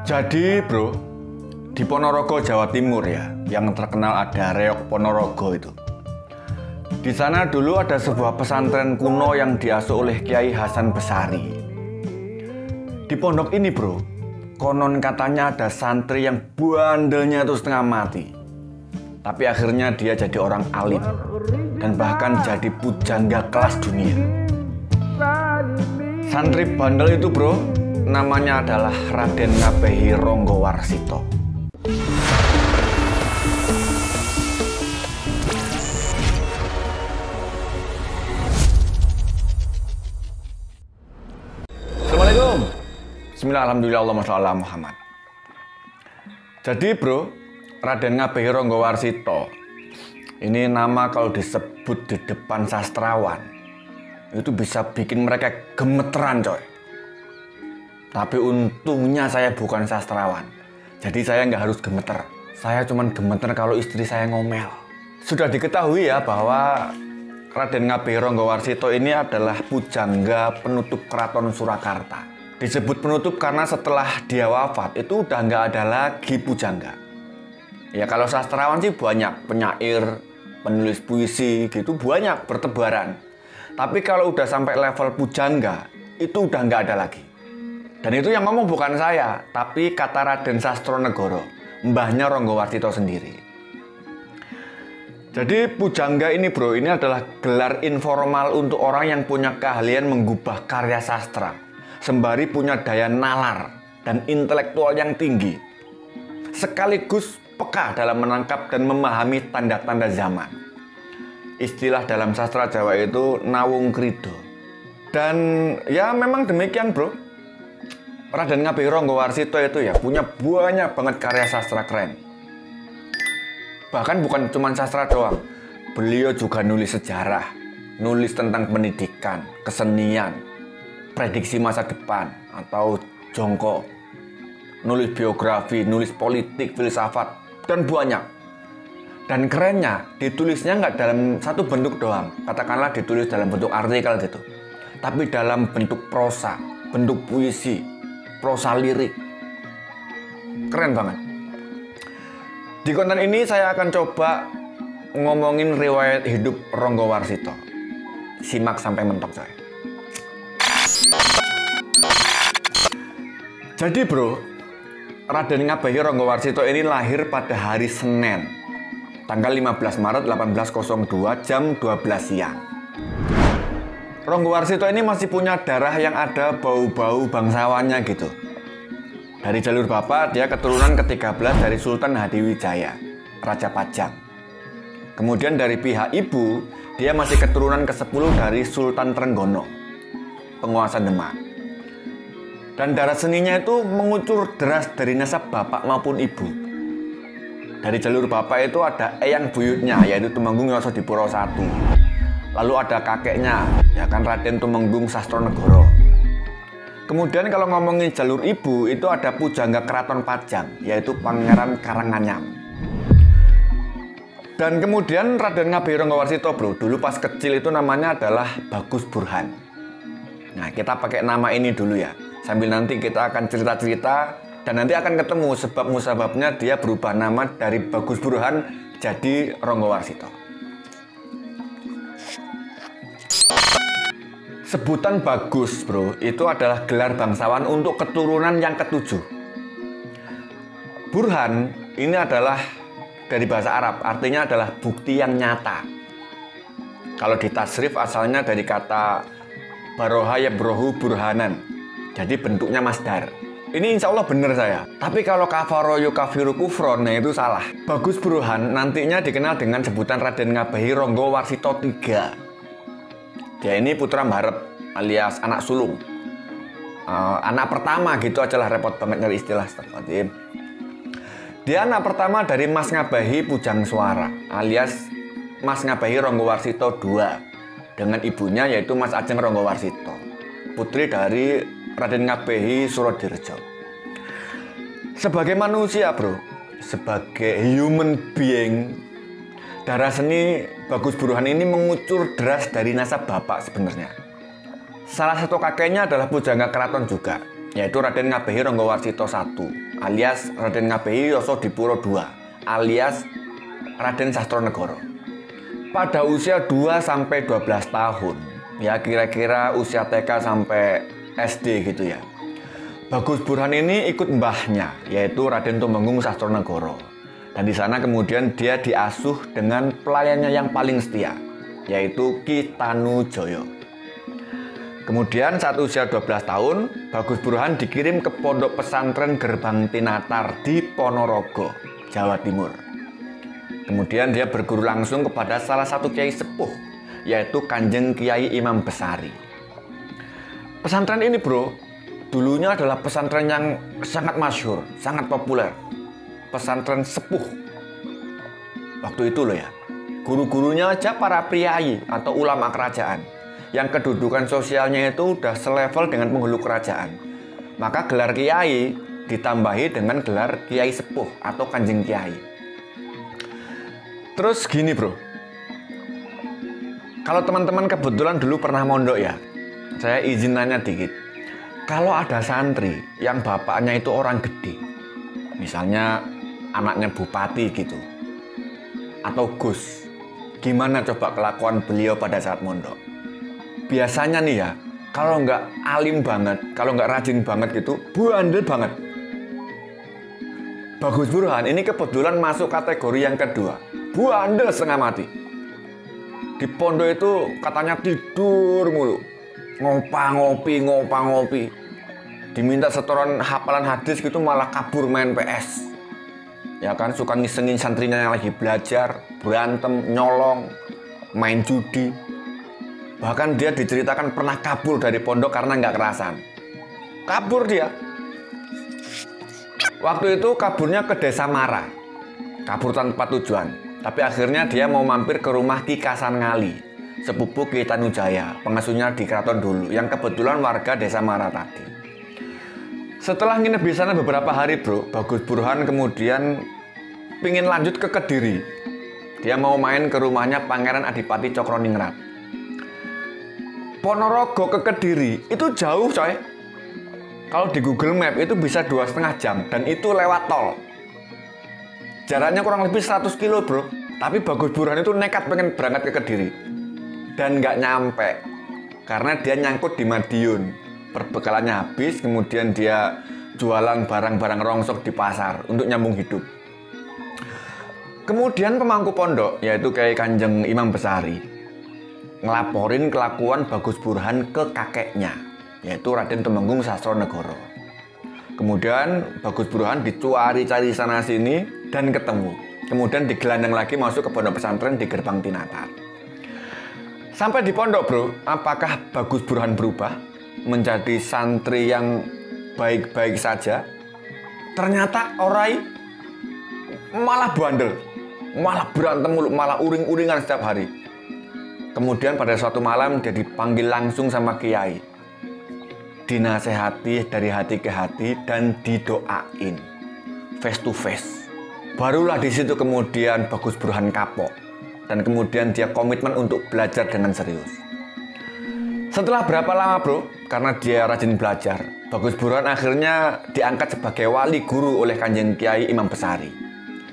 Jadi bro, di Ponorogo, Jawa Timur ya, yang terkenal ada Reok Ponorogo itu. Di sana dulu ada sebuah pesantren kuno yang diasuh oleh Kiai Hasan Besari. Di pondok ini bro, konon katanya ada santri yang bandelnya itu setengah mati. Tapi akhirnya dia jadi orang alim dan bahkan jadi pujangga kelas dunia. Santri bandel itu bro, namanya adalah Raden Ngabehi Ronggowarsito. Assalamualaikum. Bismillah, alhamdulillah, Allahumma sholli ala Muhammad. Jadi bro, Raden Ngabehi Ronggowarsito ini nama kalau disebut di depan sastrawan itu bisa bikin mereka gemeteran coy. Tapi untungnya saya bukan sastrawan, jadi saya nggak harus gemeter. Saya cuman gemeter kalau istri saya ngomel. Sudah diketahui ya bahwa Raden Ngabehi Ronggowarsito ini adalah pujangga penutup Keraton Surakarta. Disebut penutup karena setelah dia wafat itu udah nggak ada lagi pujangga. Ya kalau sastrawan sih banyak, penyair, penulis puisi gitu banyak bertebaran. Tapi kalau udah sampai level pujangga itu udah nggak ada lagi. Dan itu yang ngomong bukan saya, tapi kata Raden Sastronegoro, mbahnya Ronggowarsito sendiri. Jadi pujangga ini bro, ini adalah gelar informal untuk orang yang punya keahlian menggubah karya sastra, sembari punya daya nalar dan intelektual yang tinggi, sekaligus peka dalam menangkap dan memahami tanda-tanda zaman. Istilah dalam sastra Jawa itu nawung krido. Dan ya memang demikian bro. Raden Ngabehi Ronggowarsito itu ya punya banyak banget karya sastra keren. Bahkan bukan cuma sastra doang. Beliau juga nulis sejarah, nulis tentang pendidikan, kesenian, prediksi masa depan atau jongko, nulis biografi, nulis politik, filsafat, dan banyak. Dan kerennya, ditulisnya nggak dalam satu bentuk doang. Katakanlah ditulis dalam bentuk artikel gitu. Tapi dalam bentuk prosa, bentuk puisi, prosa lirik. Keren banget. Di konten ini saya akan coba ngomongin riwayat hidup Ronggowarsito. Simak sampai mentok coy. Jadi bro, Raden Ngabehi Ronggowarsito ini lahir pada hari Senin, tanggal 15 Maret 1802 jam 12 siang. Ronggowarsito ini masih punya darah yang ada bau-bau bangsawannya gitu. Dari jalur bapak, dia keturunan ke-13 dari Sultan Hadiwijaya, Raja Pajang. Kemudian dari pihak ibu, dia masih keturunan ke-10 dari Sultan Trenggono, penguasa Demak. Dan darah seninya itu mengucur deras dari nasab bapak maupun ibu. Dari jalur bapak itu ada eyang buyutnya, yaitu Tumenggung Yosadipuro I. Lalu ada kakeknya, ya kan Raden Tumenggung Sastronegoro. Kemudian kalau ngomongin jalur ibu, itu ada pujangga Keraton Pajang, yaitu Pangeran Karanganyam. Dan kemudian Raden Ngabehi Ronggowarsito bro, dulu pas kecil itu namanya adalah Bagus Burhan. Nah kita pakai nama ini dulu ya, sambil nanti kita akan cerita-cerita dan nanti akan ketemu sebab musababnya dia berubah nama dari Bagus Burhan jadi Ronggowarsito. Sebutan Bagus bro, itu adalah gelar bangsawan untuk keturunan yang ke-7. Burhan ini adalah dari bahasa Arab, artinya adalah bukti yang nyata. Kalau di tasrif asalnya dari kata baroha yabrohu burhanan, jadi bentuknya masdar. Ini insya Allah benar saya. Tapi kalau kafaro yukafiru kufron, nah itu salah. Bagus Burhan nantinya dikenal dengan sebutan Raden Ngabehi Ronggowarsito III. Dia ini putra Mbarep alias anak sulung, anak pertama gitu aja lah, repot banget nyari istilah. Dia anak pertama dari Mas Ngabehi Pujangswara alias Mas Ngabehi Ronggowarsito II dengan ibunya yaitu Mas Ajeng Ronggowarsito, putri dari Raden Ngabehi Surodirjo. Sebagai manusia bro, sebagai human being, darah seni Bagus Burhan ini mengucur deras dari nasab bapak sebenarnya. Salah satu kakeknya adalah pujangga keraton juga, yaitu Raden Ngabehi Ranggawarsita I, alias Raden Ngabehi Yasadipura II, alias Raden Sastronegoro. Pada usia 2-12 tahun, ya kira-kira usia TK sampai SD gitu ya, Bagus Burhan ini ikut mbahnya, yaitu Raden Tumenggung Sastronegoro. Dan di sana kemudian dia diasuh dengan pelayannya yang paling setia, yaitu Ki Tanujoyo. Kemudian saat usia 12 tahun, Bagus Burhan dikirim ke pondok pesantren Gerbang Tinatar di Ponorogo, Jawa Timur. Kemudian dia berguru langsung kepada salah satu kiai sepuh, yaitu Kanjeng Kiai Imam Besari. Pesantren ini bro, dulunya adalah pesantren yang sangat masyhur, sangat populer. Pesantren sepuh. Waktu itu loh ya, guru-gurunya aja para priai atau ulama kerajaan, yang kedudukan sosialnya itu udah selevel dengan penghulu kerajaan. Maka gelar kiai ditambahi dengan gelar kiai sepuh atau kanjeng kiai. Terus gini bro, kalau teman-teman kebetulan dulu pernah mondok ya, saya izin nanya dikit. Kalau ada santri yang bapaknya itu orang gede, misalnya anaknya bupati gitu, atau Gus, gimana coba kelakuan beliau pada saat mondok? Biasanya nih ya, kalau nggak alim banget, kalau nggak rajin banget gitu, bandel banget. Bagus Burhan ini kebetulan masuk kategori yang kedua, bandel setengah mati. Di pondok itu katanya tidur mulu, ngopi. Diminta setoran hafalan hadis gitu malah kabur main PS. Ya kan, suka ngisengin santrinya yang lagi belajar, berantem, nyolong, main judi. Bahkan dia diceritakan pernah kabur dari pondok karena nggak kerasan. Kabur dia. Waktu itu kaburnya ke Desa Mara. Kabur tanpa tujuan. Tapi akhirnya dia mau mampir ke rumah Ki Kasan Ngali, sepupu Ki Tanujaya, pengasuhnya di keraton dulu, yang kebetulan warga Desa Mara tadi. Setelah nginep di sana beberapa hari bro, Bagus Burhan kemudian pingin lanjut ke Kediri. Dia mau main ke rumahnya Pangeran Adipati Cokroningrat. Ponorogo ke Kediri itu jauh coy. Kalau di Google Map itu bisa 2,5 jam dan itu lewat tol. Jaraknya kurang lebih 100 kilo bro. Tapi Bagus Burhan itu nekat pengen berangkat ke Kediri dan nggak nyampe karena dia nyangkut di Madiun. Perbekalannya habis, kemudian dia jualan barang-barang rongsok di pasar untuk nyambung hidup. Kemudian pemangku pondok, yaitu Kiai Kanjeng Imam Besari, ngelaporin kelakuan Bagus Burhan ke kakeknya, yaitu Raden Tumenggung Sastronegoro. Kemudian Bagus Burhan dicari-cari sana sini dan ketemu. Kemudian digelandang lagi masuk ke pondok pesantren di Gerbang Tinatar. Sampai di pondok bro, apakah Bagus Burhan berubah menjadi santri yang baik-baik saja? Ternyata orai malah bandel, malah berantem mulu, malah uring-uringan setiap hari. Kemudian pada suatu malam dia dipanggil langsung sama kiai, dinasehati dari hati ke hati dan didoain face to face. Barulah di situ kemudian Bagus Burhan kapok dan kemudian dia komitmen untuk belajar dengan serius. Setelah berapa lama bro, karena dia rajin belajar, Bagus Burhan akhirnya diangkat sebagai wali guru oleh Kanjeng Kiai Imam Besari.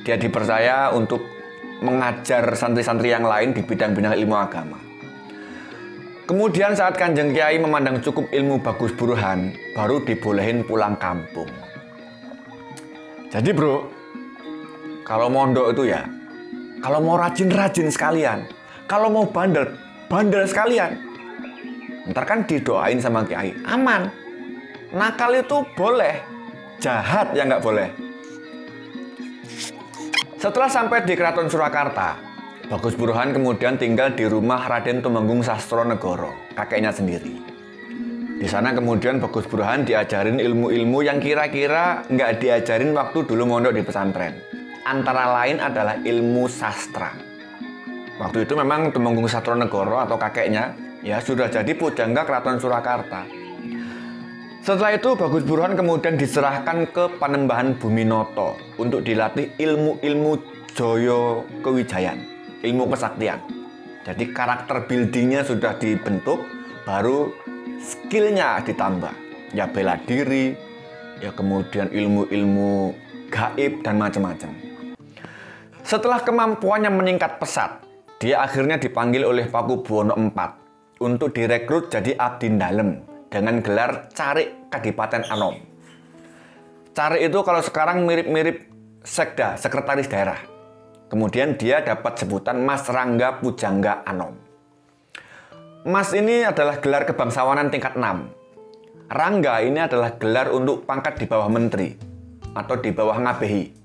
Dia dipercaya untuk mengajar santri-santri yang lain di bidang-bidang ilmu agama. Kemudian saat Kanjeng Kiai memandang cukup ilmu Bagus Burhan, baru dibolehin pulang kampung. Jadi bro, kalau mondok itu ya, kalau mau rajin-rajin sekalian, kalau mau bandel sekalian. Ntar kan didoain sama kiai, aman. Nakal itu boleh, jahat yang nggak boleh. Setelah sampai di Keraton Surakarta, Bagus Burhan kemudian tinggal di rumah Raden Tumenggung Sastronegoro, kakeknya sendiri. Di sana kemudian Bagus Burhan diajarin ilmu-ilmu yang kira-kira nggak diajarin waktu dulu mondok di pesantren. Antara lain adalah ilmu sastra. Waktu itu memang Tumenggung Sastronegoro atau kakeknya ya sudah jadi pujangga Keraton Surakarta. Setelah itu Bagus Burhan kemudian diserahkan ke Panembahan Buminoto untuk dilatih ilmu-ilmu Joyo Kewijayan, ilmu kesaktian. Jadi karakter buildingnya sudah dibentuk, baru skillnya ditambah. Ya bela diri, ya kemudian ilmu-ilmu gaib dan macam-macam. Setelah kemampuannya meningkat pesat, dia akhirnya dipanggil oleh Pakubuwono IV untuk direkrut jadi abdi dalem dengan gelar Carik Kadipaten Anom. Carik itu kalau sekarang mirip-mirip sekda, sekretaris daerah. Kemudian dia dapat sebutan Mas Rangga Pujangga Anom. Mas ini adalah gelar kebangsawanan tingkat 6. Rangga ini adalah gelar untuk pangkat di bawah menteri atau di bawah ngabehi.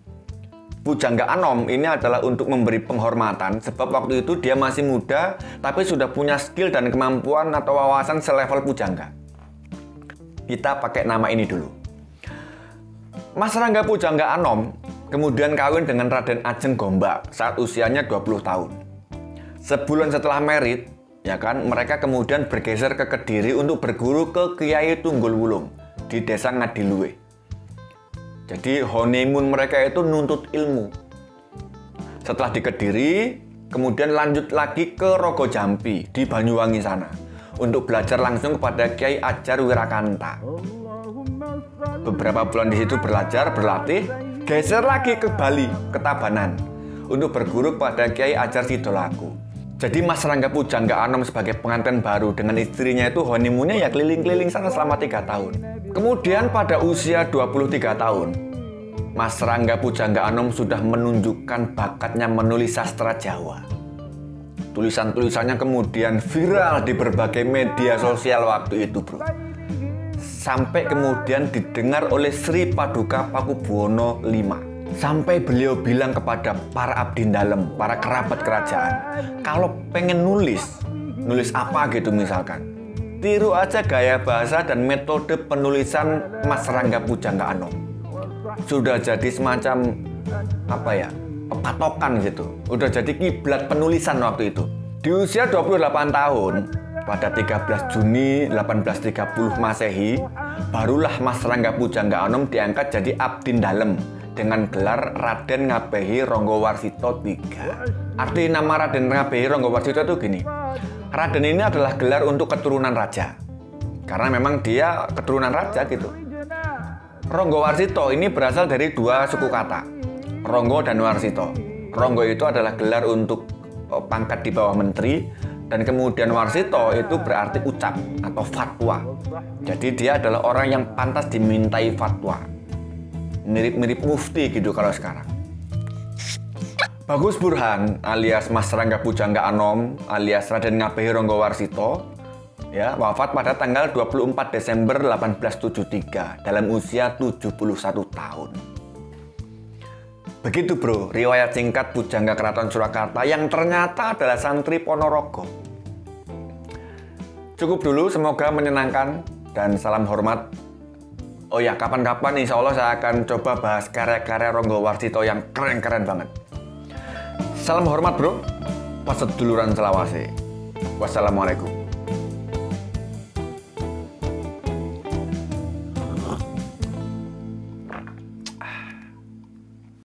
Pujangga Anom ini adalah untuk memberi penghormatan sebab waktu itu dia masih muda tapi sudah punya skill dan kemampuan atau wawasan selevel pujangga. Kita pakai nama ini dulu. Mas Rangga Pujangga Anom kemudian kawin dengan Raden Ajeng Gombak saat usianya 20 tahun. Sebulan setelah merit, ya kan, mereka kemudian bergeser ke Kediri untuk berguru ke Kiai Tunggul Wulung di desa Ngadiluwe. Jadi honeymoon mereka itu nuntut ilmu. Setelah di Kediri, kemudian lanjut lagi ke Rogo Jampi di Banyuwangi sana untuk belajar langsung kepada Kiai Ajar Wirakanta. Beberapa bulan di situ belajar, berlatih, geser lagi ke Bali, ke Tabanan untuk berguru kepada Kiai Ajar Sidolaku. Jadi Mas Rangga Pujangga Anom sebagai pengantin baru dengan istrinya itu honeymoonnya ya keliling-keliling sana selama 3 tahun. Kemudian pada usia 23 tahun, Mas Rangga Pujangga Anom sudah menunjukkan bakatnya menulis sastra Jawa. Tulisan-tulisannya kemudian viral di berbagai media sosial waktu itu, bro. Sampai kemudian didengar oleh Sri Paduka Pakubuwono V. Sampai beliau bilang kepada para abdi dalem, para kerabat kerajaan, kalau pengen nulis apa gitu misalkan, tiru aja gaya bahasa dan metode penulisan Mas Rangga Pujangga Anom. Sudah jadi semacam patokan gitu. Udah jadi kiblat penulisan waktu itu. Di usia 28 tahun, pada 13 Juni 1830 Masehi, barulah Mas Rangga Pujangga Anom diangkat jadi abdi dalem dengan gelar Raden Ngabehi Ronggowarsito III. Arti nama Raden Ngabehi Ronggowarsito itu gini. Raden ini adalah gelar untuk keturunan raja. Karena memang dia keturunan raja gitu. Ronggowarsito ini berasal dari 2 suku kata, Ronggo dan Warsito. Ronggo itu adalah gelar untuk pangkat di bawah menteri, dan kemudian Warsito itu berarti ucap atau fatwa. Jadi dia adalah orang yang pantas dimintai fatwa. Mirip-mirip mufti gitu kalau sekarang. Bagus Burhan alias Mas Rangga Pujangga Anom alias Raden Ngabehi Ronggowarsito ya, wafat pada tanggal 24 Desember 1873 dalam usia 71 tahun. Begitu bro, riwayat singkat Pujangga Keraton Surakarta yang ternyata adalah santri Ponorogo. Cukup dulu, semoga menyenangkan dan salam hormat. Oh ya, kapan-kapan insya Allah saya akan coba bahas karya-karya Ronggowarsito yang keren-keren banget. Salam hormat bro, paseduluran selawase. Wassalamualaikum.